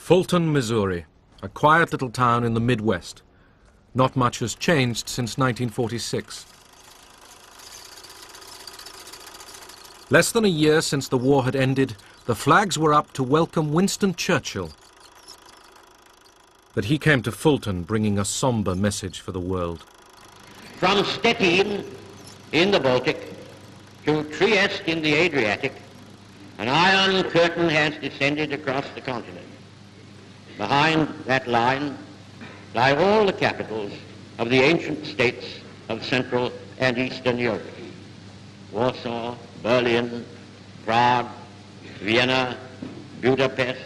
Fulton, Missouri, a quiet little town in the Midwest. Not much has changed since 1946. Less than a year since the war had ended, the flags were up to welcome Winston Churchill. But he came to Fulton bringing a somber message for the world. From Stettin in the Baltic to Trieste in the Adriatic, an iron curtain has descended across the continent. Behind that line lie all the capitals of the ancient states of Central and Eastern Europe. Warsaw, Berlin, Prague, Vienna, Budapest,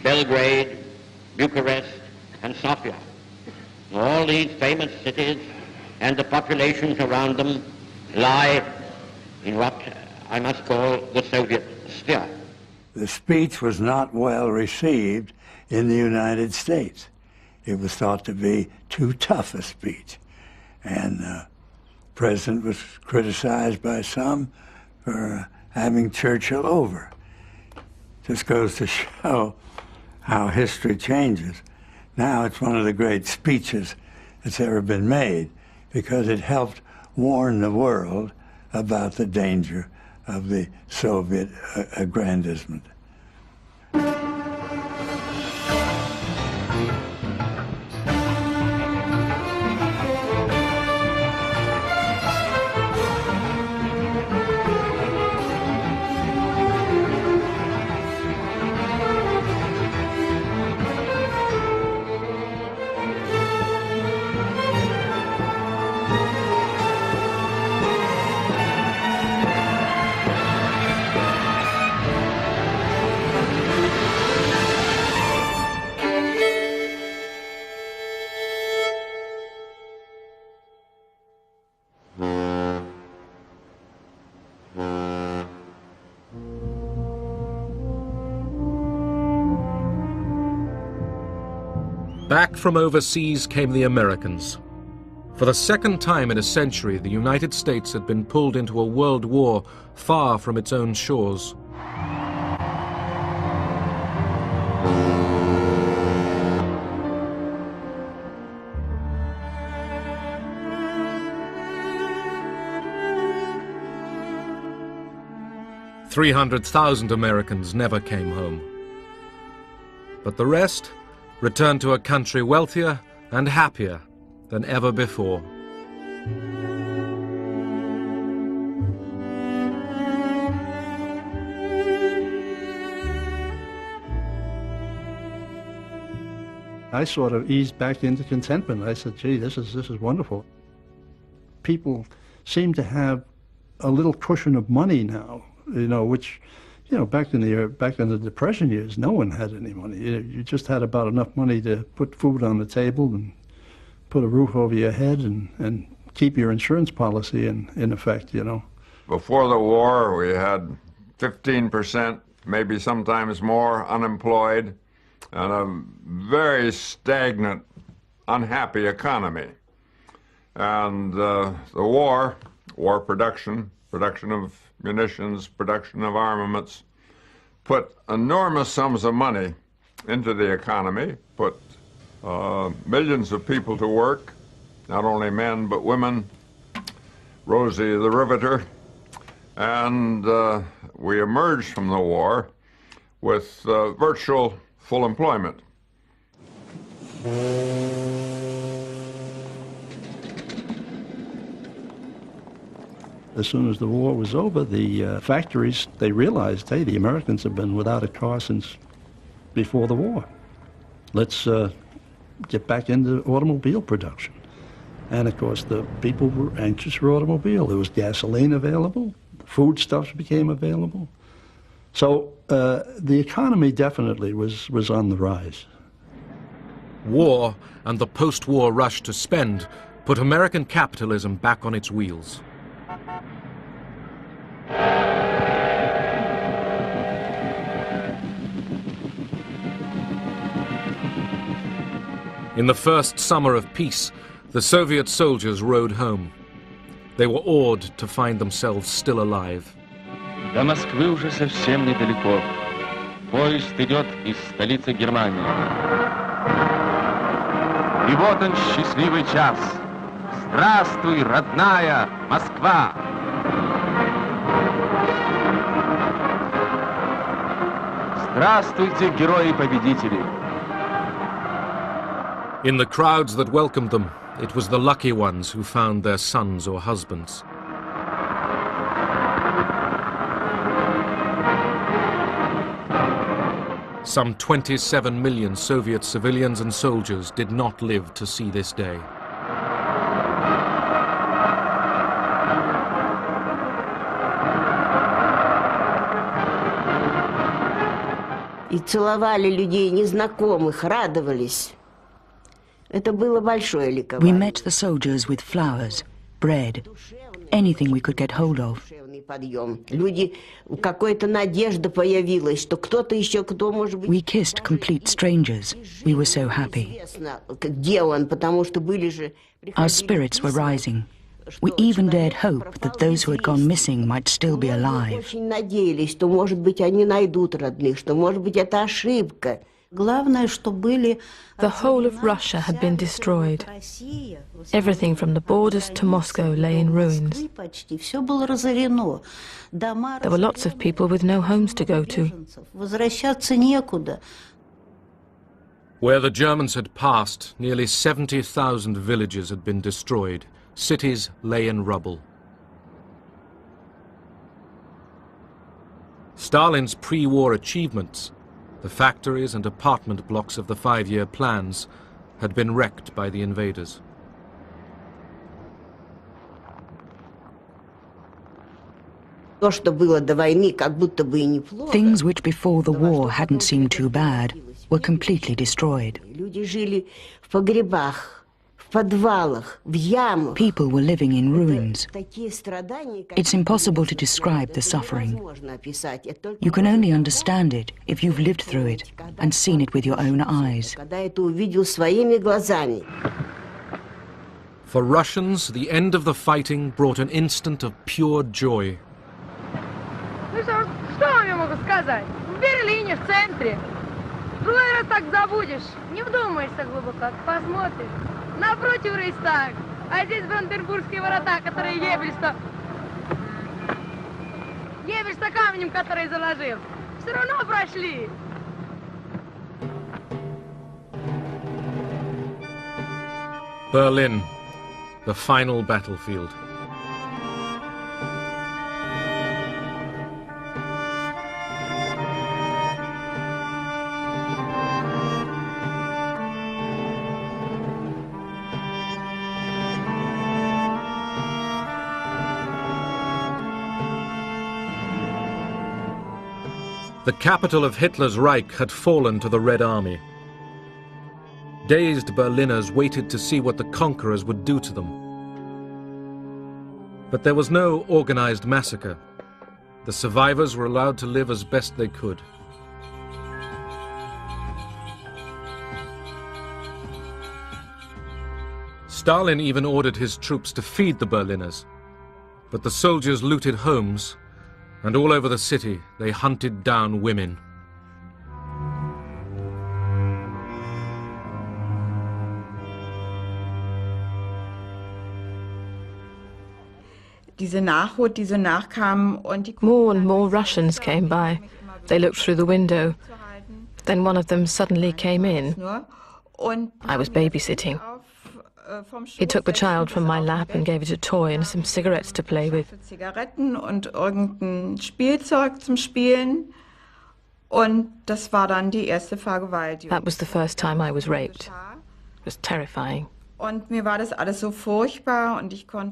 Belgrade, Bucharest, and Sofia. All these famous cities and the populations around them lie in what I must call the Soviet sphere. The speech was not well received in the United States. It was thought to be too tough a speech. And the president was criticized by some for having Churchill over. Just goes to show how history changes. Now it's one of the great speeches that's ever been made because it helped warn the world about the danger of the Soviet aggrandizement. Back from overseas came the Americans. For the second time in a century, the United States had been pulled into a world war far from its own shores. "300,000 Americans never came home. But the rest returned to a country wealthier and happier than ever before." I sort of eased back into contentment. I said, gee, this is wonderful. People seem to have a little cushion of money now, which, back in the Depression years, no one had any money. You just had about enough money to put food on the table and put a roof over your head and keep your insurance policy in effect, Before the war, we had 15%, maybe sometimes more, unemployed, and a very stagnant, unhappy economy. And the war production of munitions, production of armaments, put enormous sums of money into the economy, put millions of people to work, not only men but women, Rosie the Riveter, and we emerged from the war with virtual full employment. As soon as the war was over, the factories, they realized, hey, the Americans have been without a car since before the war. Let's get back into automobile production. And of course, the people were anxious for automobile. There was gasoline available, foodstuffs became available. So the economy definitely was on the rise. War and the post-war rush to spend put American capitalism back on its wheels. In the first summer of peace, the Soviet soldiers rode home. They were awed to find themselves still alive. До Москвы уже совсем недалеко. Поезд идет из столицы Германии. И вот он, счастливый час. Здравствуй, родная Москва! Здравствуйте, герои-победители! In the crowds that welcomed them, it was the lucky ones who found their sons or husbands. Some 27 million Soviet civilians and soldiers did not live to see this day. И целовали людей незнакомых, радовались. Это было большое ликование. We met the soldiers with flowers, bread, anything we could get hold of. Люди, какая-то надежда появилась, что кто-то еще, кто может быть. We kissed complete strangers. We were so happy. Где он, потому что были же. Our spirits were rising. We even dared hope that those who had gone missing might still be alive. Очень надеялись, что, может быть, они найдут родных, что, может быть, это ошибка. The whole of Russia had been destroyed. Everything from the borders to Moscow lay in ruins. There were lots of people with no homes to go to. Where the Germans had passed, nearly 70,000 villages had been destroyed. Cities lay in rubble. Stalin's pre-war achievements, the factories and apartment blocks of the 5-year plans, had been wrecked by the invaders. Things which before the war hadn't seemed too bad were completely destroyed. People were living in ruins. It's impossible to describe the suffering. You can only understand it if you've lived through it and seen it with your own eyes. For Russians, the end of the fighting brought an instant of pure joy. Что вам я могу сказать? В Берлине, в центре. Другой раз так забудешь, не вдумаешься глубоко, посмотришь. Напротив Рейхстаг, а здесь Бранденбургские ворота, которые Геббельс-то камнем, который заложил. Все равно прошли. Berlin, the final battlefield. The capital of Hitler's Reich had fallen to the Red Army. Dazed Berliners waited to see what the conquerors would do to them. But there was no organized massacre. The survivors were allowed to live as best they could. Stalin even ordered his troops to feed the Berliners, but the soldiers looted homes, and all over the city they hunted down women. More and more Russians came by. They looked through the window. Then one of them suddenly came in. I was babysitting. He took the child from my lap and gave it a toy and some cigarettes to play with. That was the first time I was raped. It was terrifying.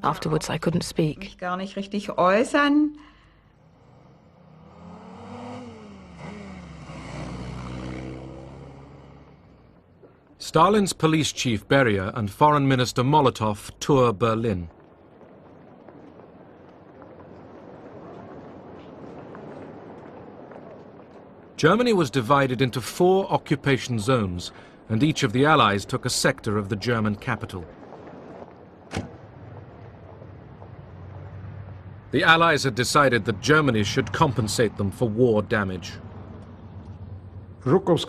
Afterwards, I couldn't speak. Stalin's police chief Beria and Foreign Minister Molotov tour Berlin. Germany was divided into 4 occupation zones, and each of the Allies took a sector of the German capital. The Allies had decided that Germany should compensate them for war damage. Marshal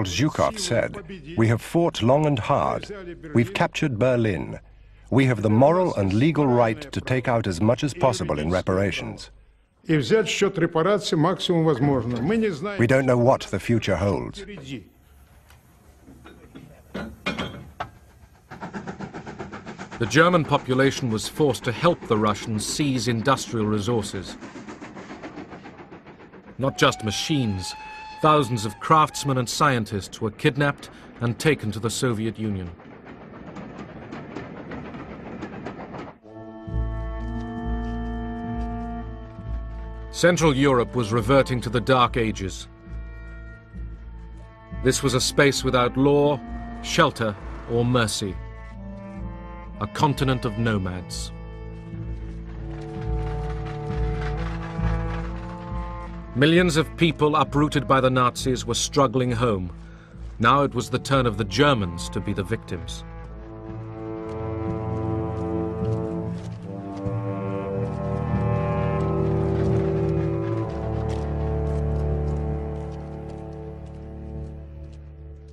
Zhukov said, "We have fought long and hard. We've captured Berlin. We have the moral and legal right to take out as much as possible in reparations. We don't know what the future holds." The German population was forced to help the Russians seize industrial resources. Not just machines, thousands of craftsmen and scientists were kidnapped and taken to the Soviet Union. Central Europe was reverting to the Dark Ages. This was a space without law, shelter, or mercy. A continent of nomads. Millions of people uprooted by the Nazis were struggling home. Now it was the turn of the Germans to be the victims.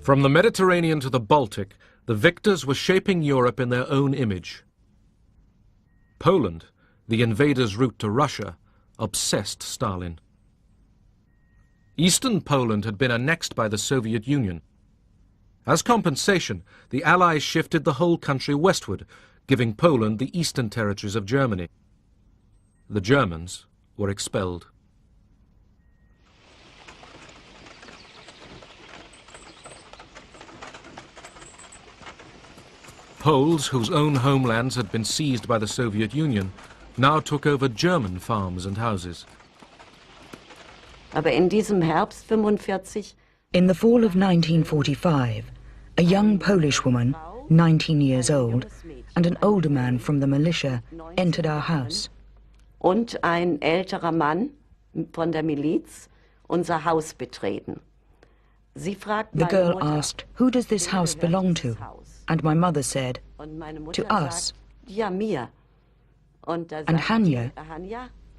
From the Mediterranean to the Baltic, the victors were shaping Europe in their own image. Poland, the invaders' route to Russia, obsessed Stalin. Eastern Poland had been annexed by the Soviet Union. As compensation, the Allies shifted the whole country westward, giving Poland the eastern territories of Germany. The Germans were expelled. Poles, whose own homelands had been seized by the Soviet Union, now took over German farms and houses. Aber in diesem Herbst 45, in the fall of 1945, a young Polish woman, 19 years old, and an older man from the militia entered our house. Und ein älterer Mann von der Miliz unser Haus betreten. Sie fragten The girl asked, "Who does this house belong to?" And my mother said, "To us." Ja, mir. Und And Hania,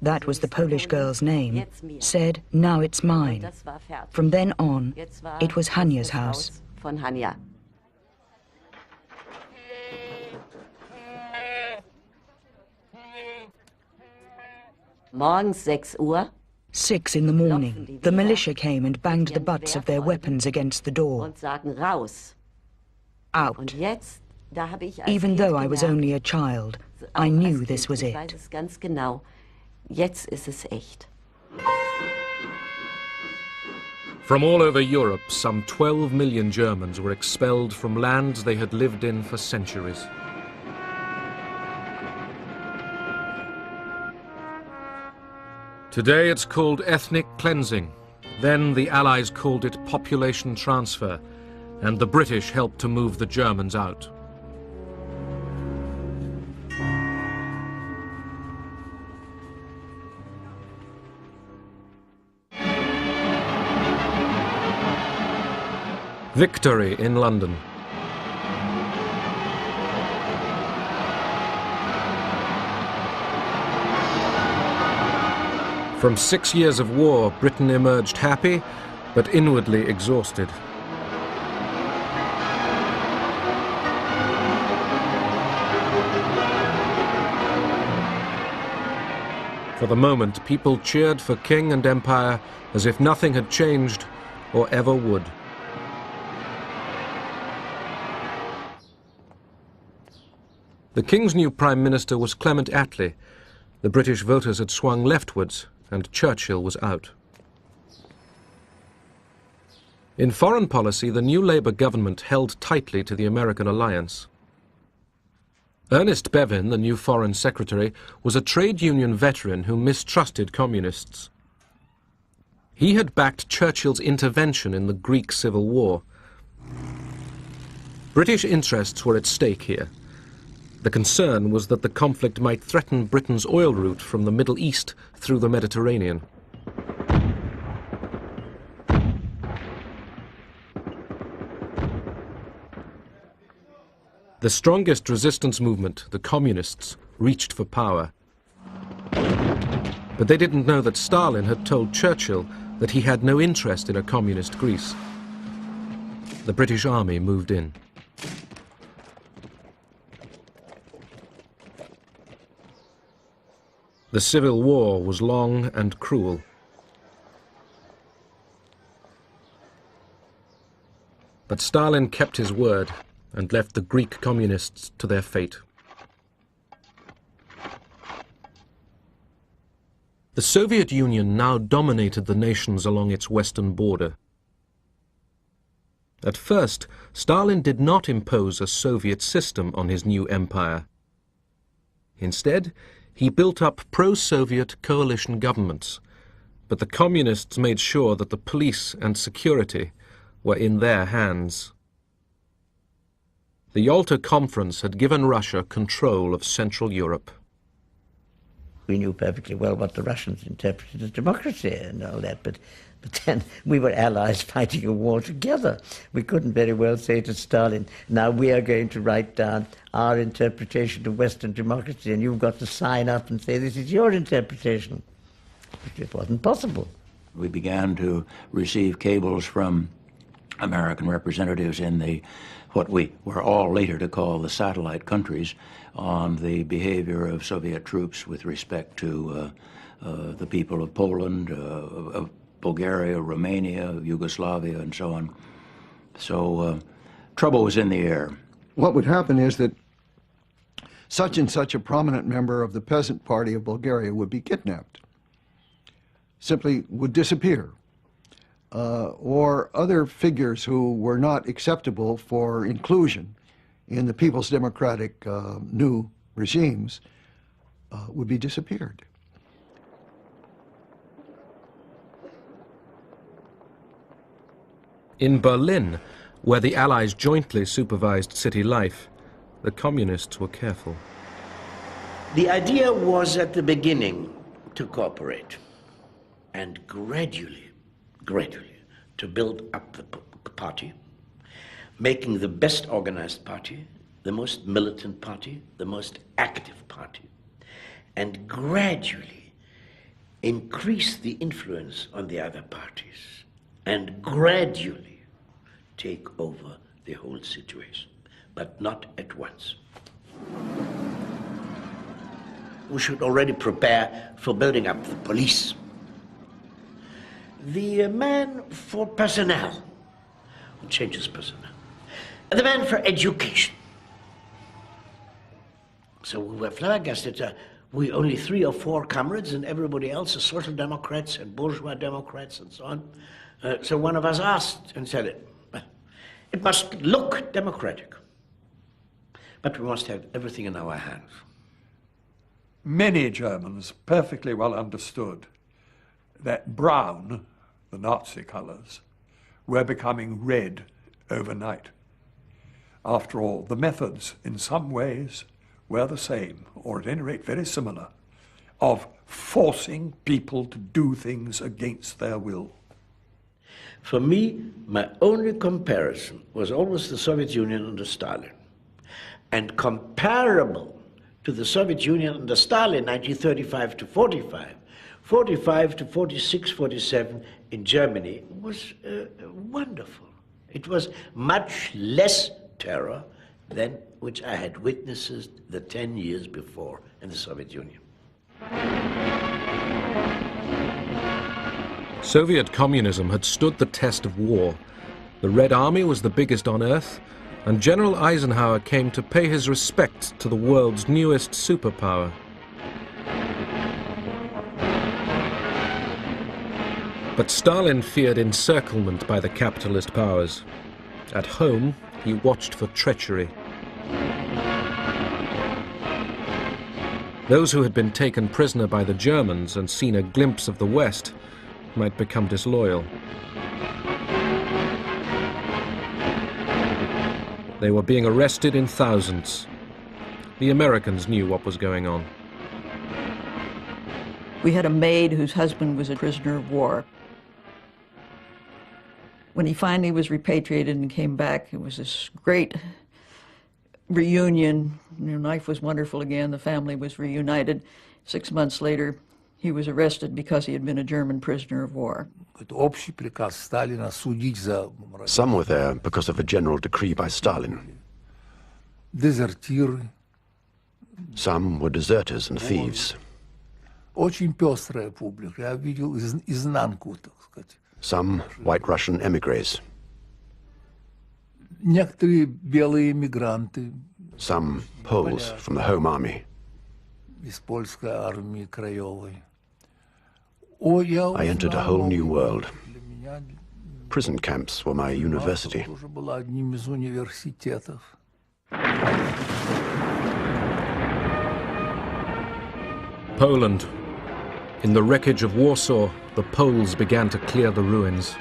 that was the Polish girl's name, said, "Now it's mine." From then on, it was Hania's house. Von Hania. Morgens 6 Uhr. 6 in the morning, the militia came and banged the butts of their weapons against the door. Und sagen raus. Out. Und jetzt, da habe ich als Even though I was gemerkt, only a child, I knew this was ich weiß it. es ganz genau. Jetzt ist es echt. From all over Europe, some 12 million Germans were expelled from lands they had lived in for centuries. Today it's called ethnic cleansing. Then the Allies called it population transfer, and the British helped to move the Germans out. Victory in London. From 6 years of war, Britain emerged happy, but inwardly exhausted. For the moment, people cheered for king and empire as if nothing had changed or ever would. The King's new Prime Minister was Clement Attlee. The British voters had swung leftwards, and Churchill was out. In foreign policy, the new Labour government held tightly to the American alliance. Ernest Bevin, the new Foreign Secretary, was a trade union veteran who mistrusted communists. He had backed Churchill's intervention in the Greek Civil War. British interests were at stake here. The concern was that the conflict might threaten Britain's oil route from the Middle East through the Mediterranean. The strongest resistance movement, the communists, reached for power. But they didn't know that Stalin had told Churchill that he had no interest in a communist Greece. The British Army moved in. The Civil War was long and cruel. But Stalin kept his word and left the Greek communists to their fate. The Soviet Union now dominated the nations along its western border. At first, Stalin did not impose a Soviet system on his new empire. Instead, he built up pro-Soviet coalition governments, but the communists made sure that the police and security were in their hands. The Yalta Conference had given Russia control of Central Europe. We knew perfectly well what the Russians interpreted as democracy and all that, but then we were allies fighting a war together. We couldn't very well say to Stalin, now we are going to write down our interpretation of Western democracy and you've got to sign up and say this is your interpretation. It wasn't possible. We began to receive cables from American representatives in the what we were all later to call the satellite countries on the behavior of Soviet troops with respect to the people of Poland, of Bulgaria, Romania, Yugoslavia, and so on. So trouble was in the air. What would happen is that such and such a prominent member of the Peasant Party of Bulgaria would be kidnapped, simply would disappear. Or other figures who were not acceptable for inclusion in the People's Democratic new regimes would be disappeared. In Berlin, where the Allies jointly supervised city life, the communists were careful. The idea was at the beginning to cooperate and gradually to build up the party, making the best organized party, the most militant party, the most active party, and gradually increase the influence on the other parties, and gradually take over the whole situation, but not at once. We should already prepare for building up the police. The man for personnel, who changes personnel, and the man for education. So we were flabbergasted. We only 3 or 4 comrades, and everybody else is Social Democrats and bourgeois Democrats and so on. So one of us asked and said, it must look democratic, but we must have everything in our hands. Many Germans perfectly well understood that brown, the Nazi colors, were becoming red overnight. After all, the methods in some ways were the same, or at any rate very similar, of forcing people to do things against their will. For me, my only comparison was always the Soviet Union under Stalin. And comparable to the Soviet Union under Stalin, 1935 to 45, 45 to 46, 47 in Germany was wonderful. It was much less terror than which I had witnessed the 10 years before in the Soviet Union. Soviet communism had stood the test of war. The Red Army was the biggest on earth, and General Eisenhower came to pay his respects to the world's newest superpower. But Stalin feared encirclement by the capitalist powers. At home, he watched for treachery. Those who had been taken prisoner by the Germans and seen a glimpse of the West might become disloyal. They were being arrested in thousands. The Americans knew what was going on. We had a maid whose husband was a prisoner of war. When he finally was repatriated and came back, it was this great reunion. Life was wonderful again. The family was reunited. 6 months later, He was arrested because he had been a German prisoner of war. Some were there because of a general decree by Stalin. Some were deserters and thieves. Some White Russian emigres. Some Poles from the Home Army. I entered a whole new world. Prison camps were my university. Poland. In the wreckage of Warsaw, the Poles began to clear the ruins.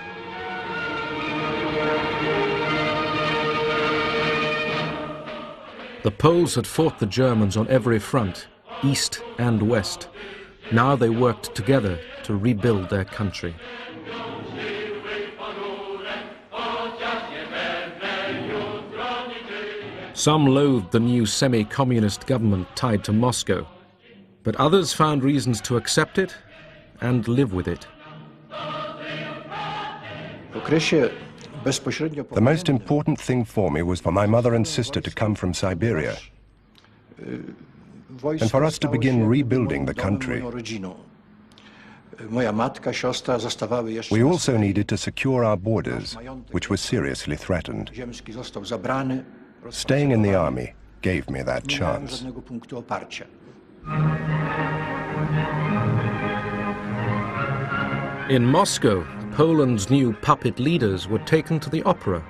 The Poles had fought the Germans on every front, east and west. Now they worked together to rebuild their country. Some loathed the new semi-communist government tied to Moscow, but others found reasons to accept it and live with it. The most important thing for me was for my mother and sister to come from Siberia, and for us to begin rebuilding the country. We also needed to secure our borders, which were seriously threatened. Staying in the army gave me that chance. In Moscow, Poland's new puppet leaders were taken to the opera.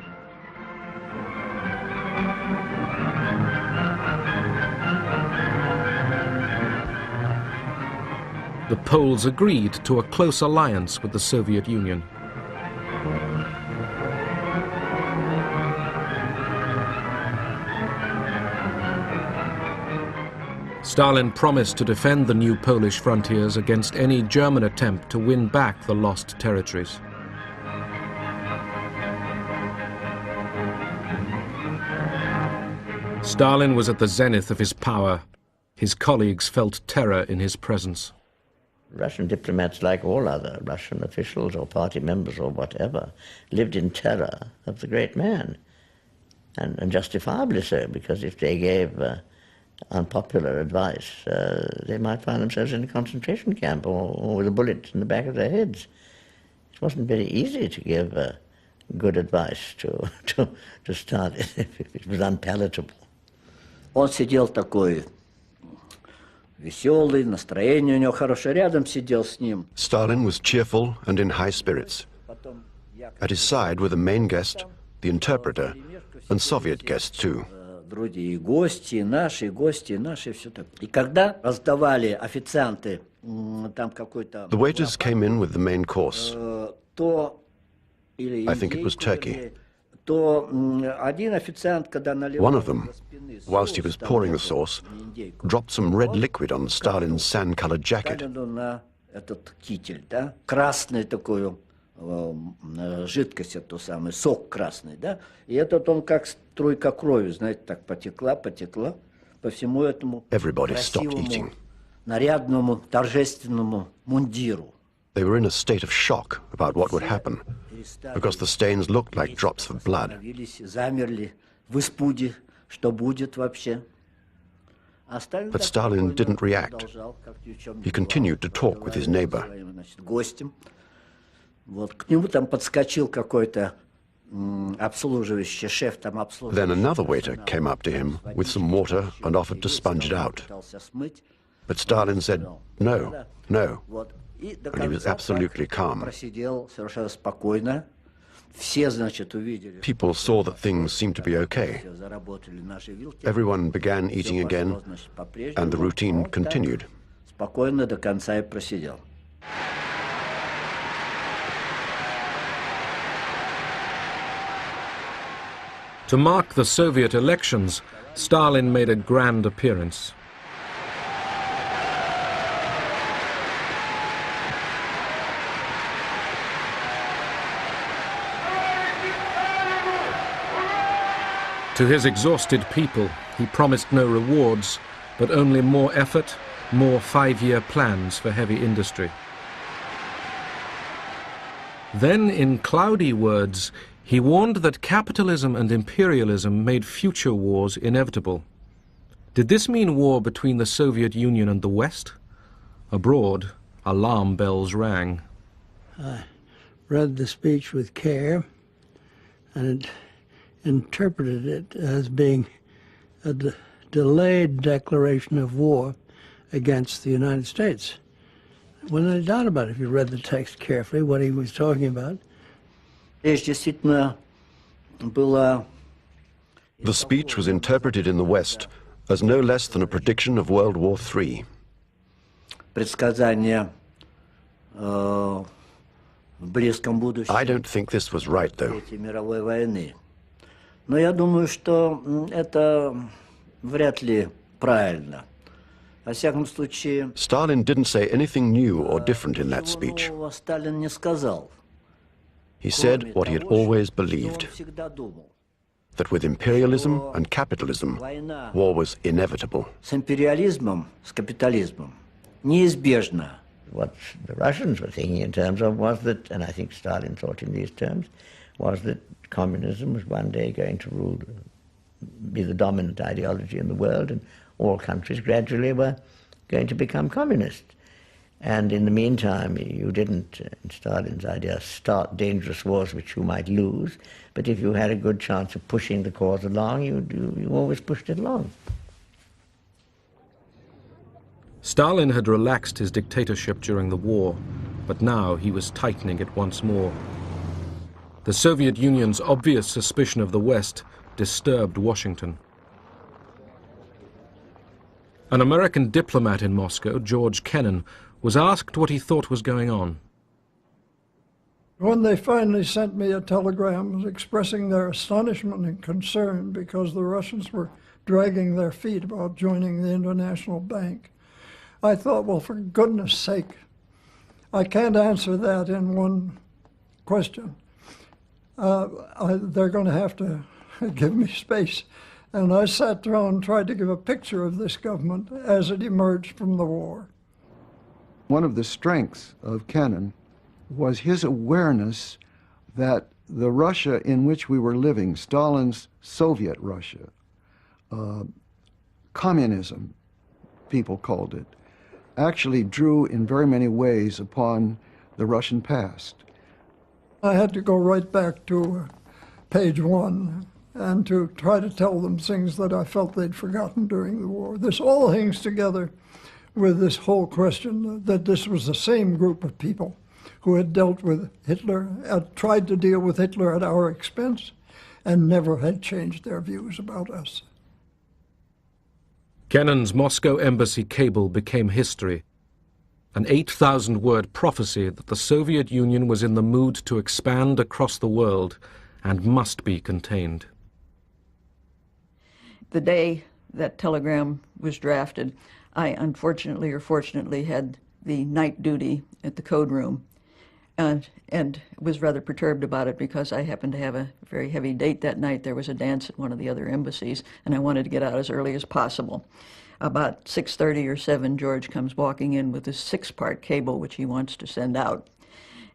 The Poles agreed to a close alliance with the Soviet Union. Stalin promised to defend the new Polish frontiers against any German attempt to win back the lost territories. Stalin was at the zenith of his power. His colleagues felt terror in his presence. Russian diplomats, like all other Russian officials or party members or whatever, lived in terror of the great man, and justifiably so, because if they gave unpopular advice, they might find themselves in a concentration camp or with a bullet in the back of their heads. It wasn't very easy to give good advice to Stalin if it was unpalatable. Он сидел такой веселый, настроение у него хорошее, рядом сидел с ним. Stalin was cheerful and in high spirits. At his side were the main guest, the interpreter, and Soviet guests too. Вроде и гости наши, все так. И когда раздавали официанты там какой-то... The waiters came in with the main course. То I think it was turkey. То один официант, когда наливал... One of them, whilst he was pouring the sauce, dropped some red liquid on Stalin's sand-colored jacket. На этот китель, да, красный такой, жидкость, это самый сок красный, да, и этот он как струйка крови, знаете, так потекла по всему этому красивому, нарядному, торжественному мундиру. They were in a state of shock about what would happen, because the stains looked like drops of blood. Замерли в испуге, что будет вообще. But Stalin didn't react. He continued to talk with his neighbor. Вот к нему там подскочил какой-то обслуживающий шеф там обслуживающий. Then another waiter came up to him with some water and offered to sponge it out. But Stalin said, no, no, and he was absolutely calm. Просидел совершенно спокойно. Все, значит, увидели. People saw that things seemed to be okay. Everyone began eating again, and the routine continued. Спокойно до конца и просидел. To mark the Soviet elections, Stalin made a grand appearance. To his exhausted people, he promised no rewards, but only more effort more 5-year plans for heavy industry. Then, in cloudy words, he warned that capitalism and imperialism made future wars inevitable. Did this mean war between the Soviet Union and the West? Abroad, alarm bells rang. I read the speech with care and interpreted it as being a delayed declaration of war against the United States. Wasn't any doubt about it if you read the text carefully, what he was talking about. The speech was interpreted in the West as no less than a prediction of World War III. I don't think this was right, though. Но я думаю, что это вряд ли правильно. Во всяком случае, Stalin didn't say anything new or different in that speech. Сталин не сказал. He said what he had always believed, that with imperialism and capitalism, war was inevitable. С империализмом, с капитализмом неизбежно. What the Russians were thinking in terms of was that, and I think Stalin thought in these terms, was that communism was one day going to rule, be the dominant ideology in the world, and all countries gradually were going to become communist. And in the meantime, you didn't, in Stalin's idea, start dangerous wars which you might lose, but if you had a good chance of pushing the cause along, you always pushed it along. Stalin had relaxed his dictatorship during the war, but now he was tightening it once more. The Soviet Union's obvious suspicion of the West disturbed Washington. An American diplomat in Moscow, George Kennan, was asked what he thought was going on. When they finally sent me a telegram expressing their astonishment and concern because the Russians were dragging their feet about joining the International Bank, I thought, well, for goodness sake, I can't answer that in one question. They're going to have to give me space. And I sat down and tried to give a picture of this government as it emerged from the war. One of the strengths of Kennan was his awareness that the Russia in which we were living, Stalin's Soviet Russia, communism, people called it, actually drew in very many ways upon the Russian past. I had to go right back to page 1 and to try to tell them things that I felt they'd forgotten during the war. This all hangs together with this whole question that this was the same group of people who had dealt with Hitler, had tried to deal with Hitler at our expense, and never had changed their views about us. Kennan's Moscow embassy cable became history, an 8,000-word prophecy that the Soviet Union was in the mood to expand across the world and must be contained. The day that telegram was drafted, I unfortunately or fortunately had the night duty at the code room and was rather perturbed about it because I happened to have a very heavy date that night. There was a dance at one of the other embassies, and I wanted to get out as early as possible. About 6:30 or 7, George comes walking in with this 6-part cable which he wants to send out.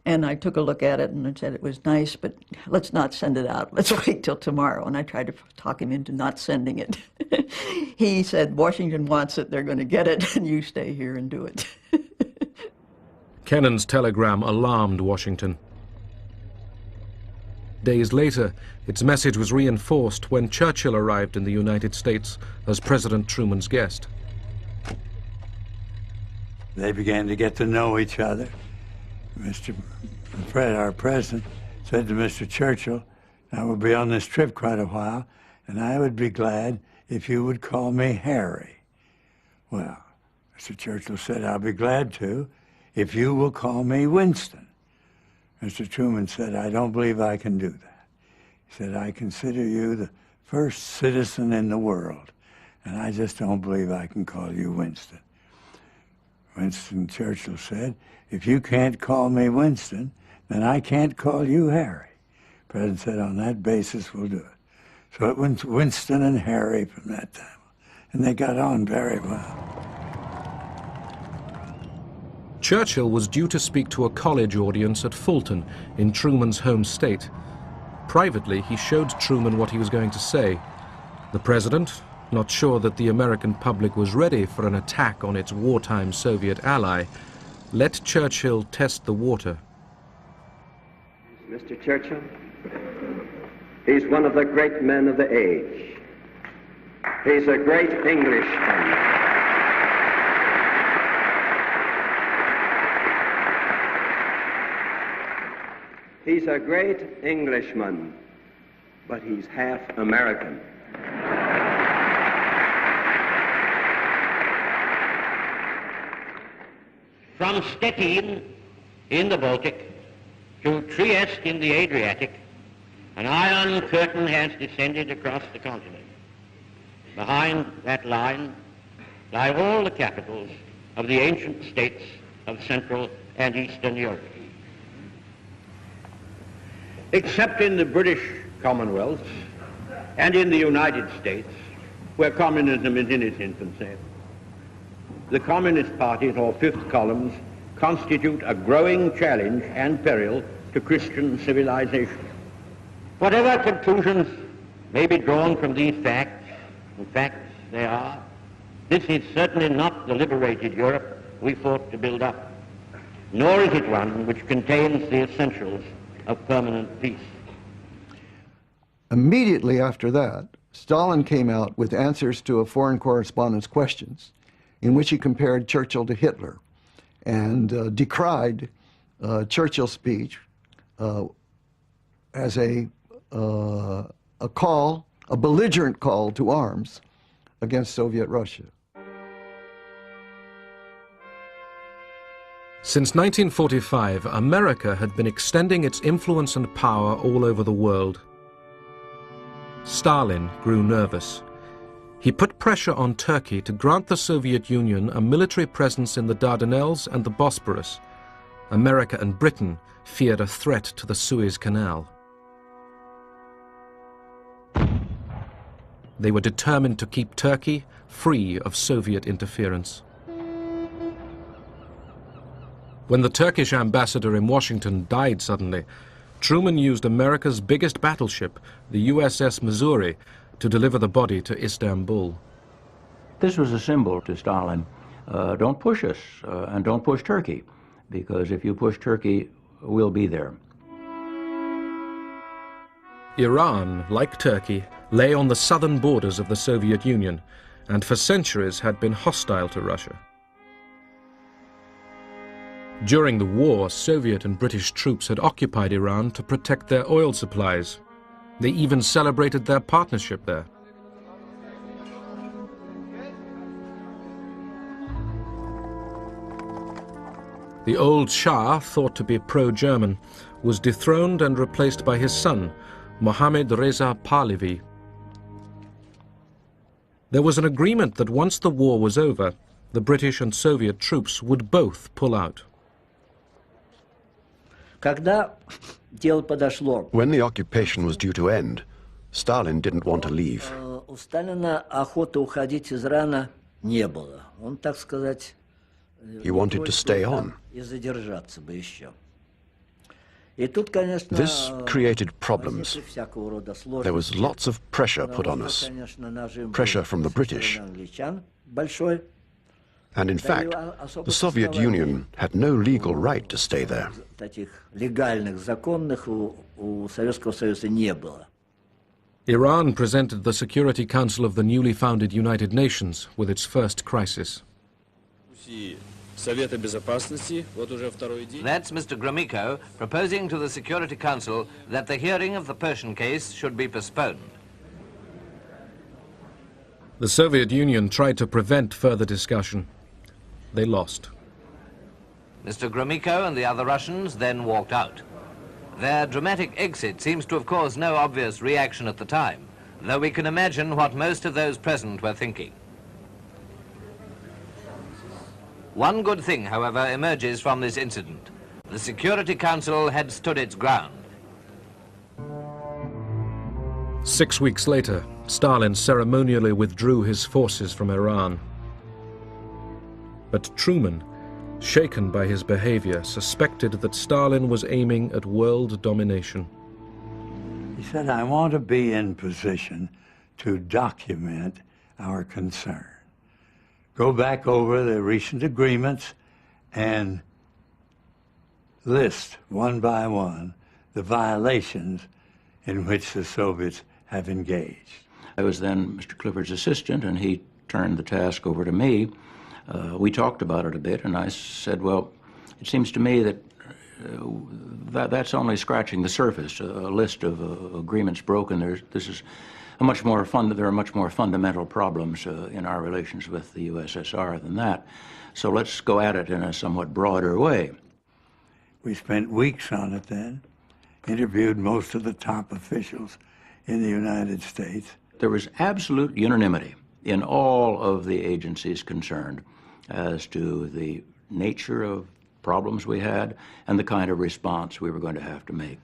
And I took a look at it and I said it was nice, but let's not send it out. Let's wait till tomorrow. And I tried to talk him into not sending it. He said, Washington wants it, they're going to get it, and you stay here and do it. Kennan's telegram alarmed Washington. Days later, its message was reinforced when Churchill arrived in the United States as President Truman's guest. They began to get to know each other. Our president, said to Mr. Churchill, I will be on this trip quite a while, and I would be glad if you would call me Harry. Well, Mr. Churchill said, I'll be glad to if you will call me Winston. Mr. Truman said, I don't believe I can do that. He said, I consider you the first citizen in the world, and I just don't believe I can call you Winston. Winston Churchill said, if you can't call me Winston, then I can't call you Harry. The president said, on that basis, we'll do it. So it went Winston and Harry from that time, and they got on very well. Churchill was due to speak to a college audience at Fulton in Truman's home state. Privately, he showed Truman what he was going to say. The president, not sure that the American public was ready for an attack on its wartime Soviet ally, let Churchill test the water. Mr. Churchill, he's one of the great men of the age. He's a great Englishman. He's a great Englishman, but he's half American. From Stettin in the Baltic to Trieste in the Adriatic, an iron curtain has descended across the continent. Behind that line lie all the capitals of the ancient states of Central and Eastern Europe. Except in the British Commonwealth and in the United States, where communism is in its infancy, the Communist parties, or fifth columns, constitute a growing challenge and peril to Christian civilization. Whatever conclusions may be drawn from these facts, in fact they are, this is certainly not the liberated Europe we fought to build up, nor is it one which contains the essentials of permanent peace. Immediately after that, Stalin came out with answers to a foreign correspondent's questions in which he compared Churchill to Hitler and decried Churchill's speech as a belligerent call to arms against Soviet Russia. Since 1945, America had been extending its influence and power all over the world. Stalin grew nervous. He put pressure on Turkey to grant the Soviet Union a military presence in the Dardanelles and the Bosporus. America and Britain feared a threat to the Suez Canal. They were determined to keep Turkey free of Soviet interference. When the Turkish ambassador in Washington died suddenly, Truman used America's biggest battleship, the USS Missouri, to deliver the body to Istanbul. This was a symbol to Stalin. Don't push us, and don't push Turkey, because if you push Turkey, we'll be there. Iran, like Turkey, lay on the southern borders of the Soviet Union, and for centuries had been hostile to Russia. During the war, Soviet and British troops had occupied Iran to protect their oil supplies. They even celebrated their partnership there. The old Shah, thought to be pro-German, was dethroned and replaced by his son, Mohammad Reza Pahlavi. There was an agreement that once the war was over, the British and Soviet troops would both pull out. When the occupation was due to end, Stalin didn't want to leave. He wanted to stay on. This created problems. There was lots of pressure put on us, pressure from the British. And in fact, the Soviet Union had no legal right to stay there. Iran presented the Security Council of the newly founded United Nations with its first crisis. That's Mr. Gromyko proposing to the Security Council that the hearing of the Persian case should be postponed. The Soviet Union tried to prevent further discussion. They lost. Mr. Gromyko and the other Russians then walked out. Their dramatic exit seems to have caused no obvious reaction at the time, though we can imagine what most of those present were thinking. One good thing, however, emerges from this incident. The Security Council had stood its ground. 6 weeks later, Stalin ceremonially withdrew his forces from Iran. But Truman, shaken by his behavior, suspected that Stalin was aiming at world domination. He said, I want to be in position to document our concern. Go back over the recent agreements and list one by one the violations in which the Soviets have engaged. I was then Mr. Clifford's assistant, and he turned the task over to me. We talked about it a bit, and I said, well, it seems to me that that's only scratching the surface. A list of agreements broken. This is a much more there are much more fundamental problems in our relations with the USSR than that. So let's go at it in a somewhat broader way. We spent weeks on it then, interviewed most of the top officials in the United States. There was absolute unanimity in all of the agencies concerned as to the nature of problems we had and the kind of response we were going to have to make.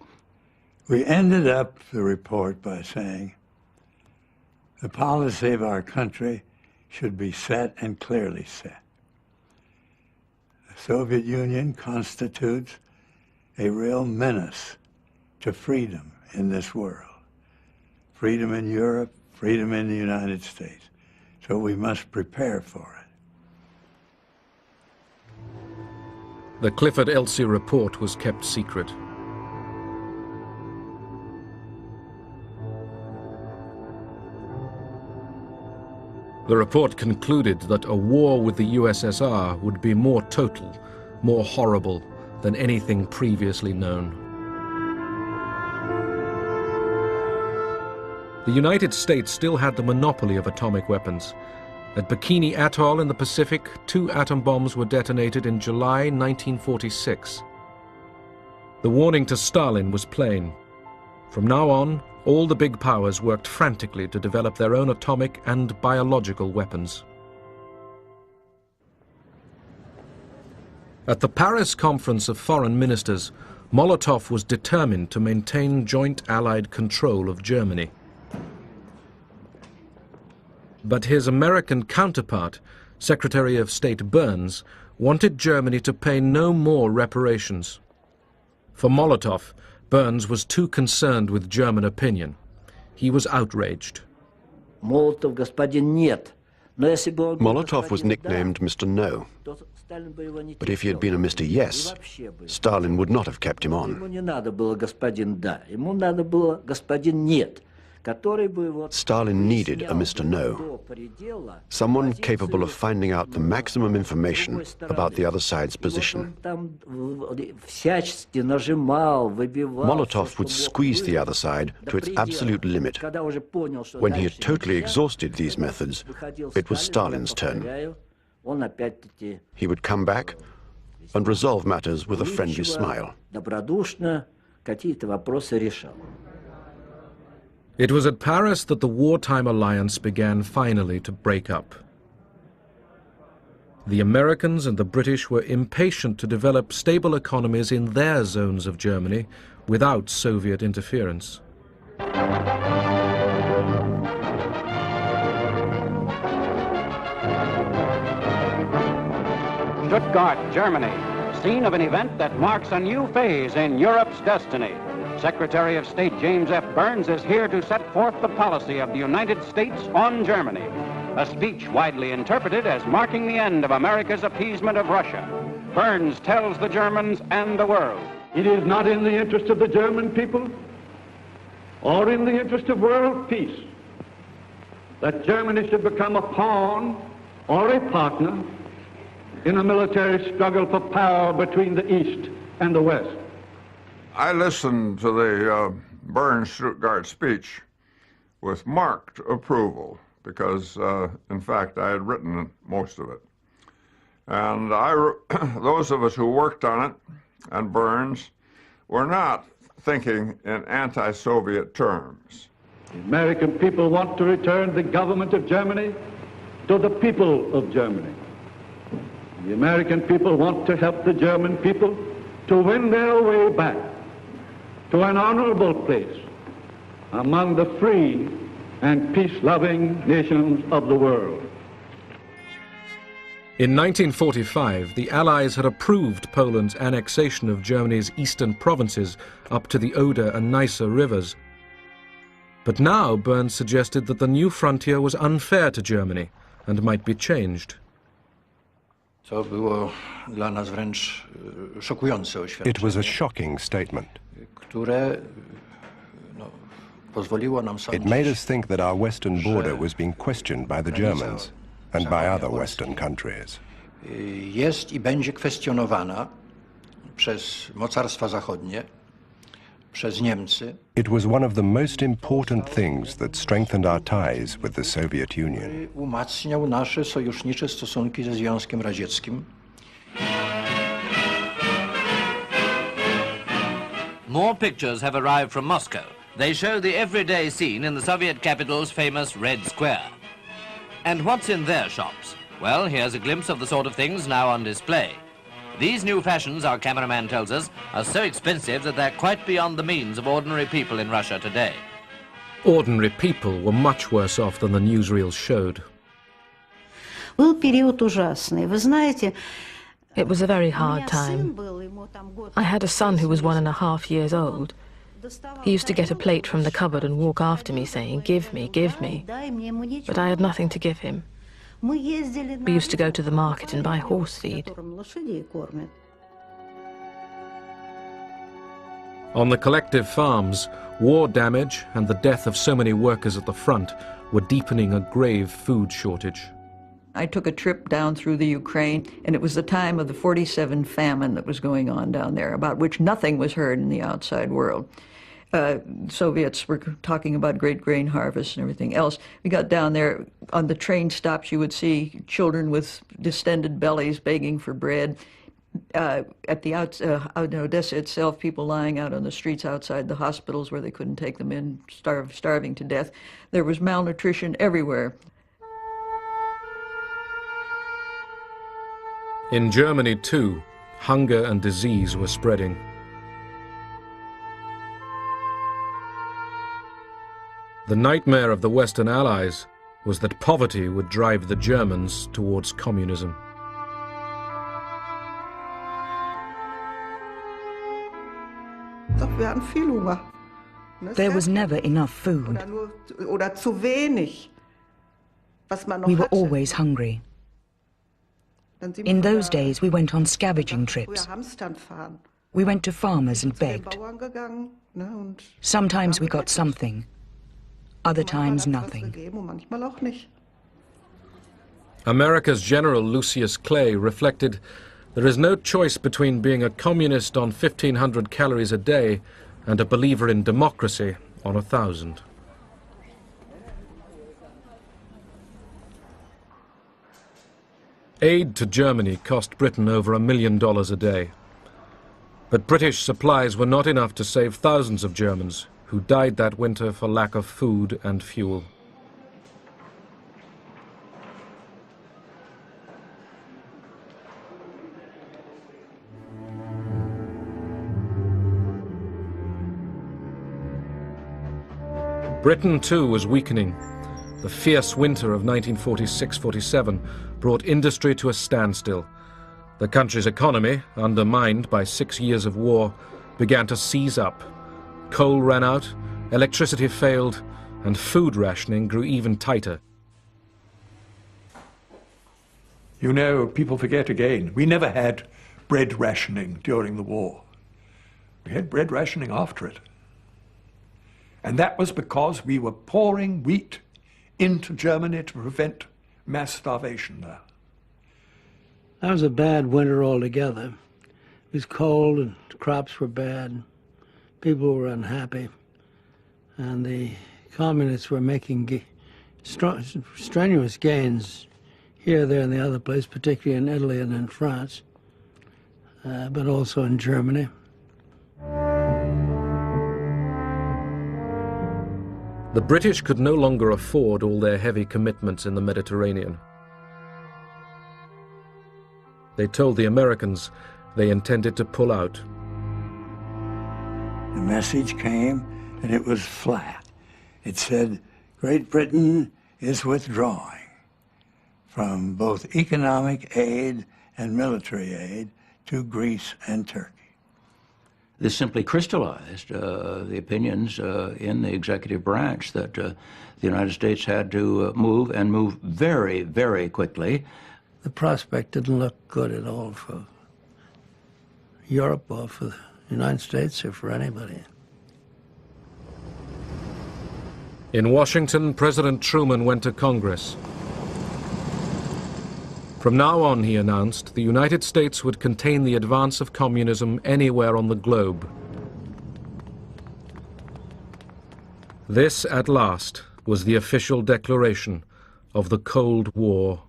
We ended up the report by saying the policy of our country should be set and clearly set. The Soviet Union constitutes a real menace to freedom in this world. Freedom in Europe, freedom in the United States. So we must prepare for it. The Clifford-Elsie report was kept secret. The report concluded that a war with the USSR would be more total, more horrible than anything previously known. The United States still had the monopoly of atomic weapons. At Bikini Atoll in the Pacific, 2 atom bombs were detonated in July 1946. The warning to Stalin was plain. From now on, all the big powers worked frantically to develop their own atomic and biological weapons. At the Paris Conference of Foreign Ministers, Molotov was determined to maintain joint Allied control of Germany. But his American counterpart, Secretary of State Burns, wanted Germany to pay no more reparations. For Molotov, Burns was too concerned with German opinion. He was outraged. Molotov was nicknamed Mr. No. But if he had been a Mr. Yes, Stalin would not have kept him on. Stalin needed a Mr. No, someone capable of finding out the maximum information about the other side's position. Molotov would squeeze the other side to its absolute limit. When he had totally exhausted these methods, it was Stalin's turn. He would come back and resolve matters with a friendly smile. It was at Paris that the wartime alliance began finally to break up. The Americans and the British were impatient to develop stable economies in their zones of Germany without Soviet interference. Stuttgart, Germany, scene of an event that marks a new phase in Europe's destiny. Secretary of State James F. Burns is here to set forth the policy of the United States on Germany, a speech widely interpreted as marking the end of America's appeasement of Russia. Burns tells the Germans and the world, it is not in the interest of the German people or in the interest of world peace that Germany should become a pawn or a partner in a military struggle for power between the East and the West. I listened to the Burns Stuttgart speech with marked approval because, in fact, I had written most of it. And those of us who worked on it, and Burns, were not thinking in anti-Soviet terms. The American people want to return the government of Germany to the people of Germany. The American people want to help the German people to win their way back to an honorable place among the free and peace-loving nations of the world. In 1945, the Allies had approved Poland's annexation of Germany's eastern provinces up to the Oder and Neisse rivers. But now Burns suggested that the new frontier was unfair to Germany and might be changed. It was a shocking statement. It made us think that our western border was being questioned by the Germans and by other Western countries. Jest I będzie kwestionowana przez mocarstwa zachodnie, przez Niemcy. It was one of the most important things that strengthened our ties with the Soviet Union. Umacniał nasze sojusznicze stosunki ze Związkiem Radzieckim. More pictures have arrived from Moscow. They show the everyday scene in the Soviet capital's famous Red Square. And what's in their shops? Well, here's a glimpse of the sort of things now on display. These new fashions, our cameraman tells us, are so expensive that they're quite beyond the means of ordinary people in Russia today. Ordinary people were much worse off than the newsreels showed. It was a very hard time. I had a son who was 1.5 years old. He used to get a plate from the cupboard and walk after me saying, "Give me, give me." But I had nothing to give him. We used to go to the market and buy horse feed. On the collective farms, war damage and the death of so many workers at the front were deepening a grave food shortage. I took a trip down through the Ukraine, and it was the time of the 47 famine that was going on down there, about which nothing was heard in the outside world. Soviets were talking about great grain harvests and everything else. We got down there, on the train stops you would see children with distended bellies begging for bread. At the out in Odessa itself, people lying out on the streets outside the hospitals where they couldn't take them in, starving to death. There was malnutrition everywhere. In Germany, too, hunger and disease were spreading. The nightmare of the Western Allies was that poverty would drive the Germans towards communism. There was never enough food. We were always hungry. In those days, we went on scavenging trips. We went to farmers and begged. Sometimes we got something, other times nothing. America's General Lucius Clay reflected, "There is no choice between being a communist on 1,500 calories a day and a believer in democracy on 1,000. Aid to Germany cost Britain over $1 million a day. But British supplies were not enough to save thousands of Germans who died that winter for lack of food and fuel. Britain, too, was weakening. The fierce winter of 1946-47 brought industry to a standstill. The country's economy, undermined by 6 years of war, began to seize up. Coal ran out, electricity failed, and food rationing grew even tighter. You know, people forget again, we never had bread rationing during the war. We had bread rationing after it. And that was because we were pouring wheat into Germany to prevent mass starvation there. That was a bad winter altogether. It was cold and the crops were bad. People were unhappy. And the communists were making strenuous gains here, there, and the other place, particularly in Italy and in France, but also in Germany. The British could no longer afford all their heavy commitments in the Mediterranean. They told the Americans they intended to pull out. The message came, and it was flat. It said, Great Britain is withdrawing. from both economic aid and military aid to Greece and Turkey. This simply crystallized the opinions in the executive branch that the United States had to move and move very, very quickly. The prospect didn't look good at all for Europe or for the United States or for anybody. In Washington, President Truman went to Congress. From now on, he announced, the United States would contain the advance of communism anywhere on the globe. This, at last, was the official declaration of the Cold War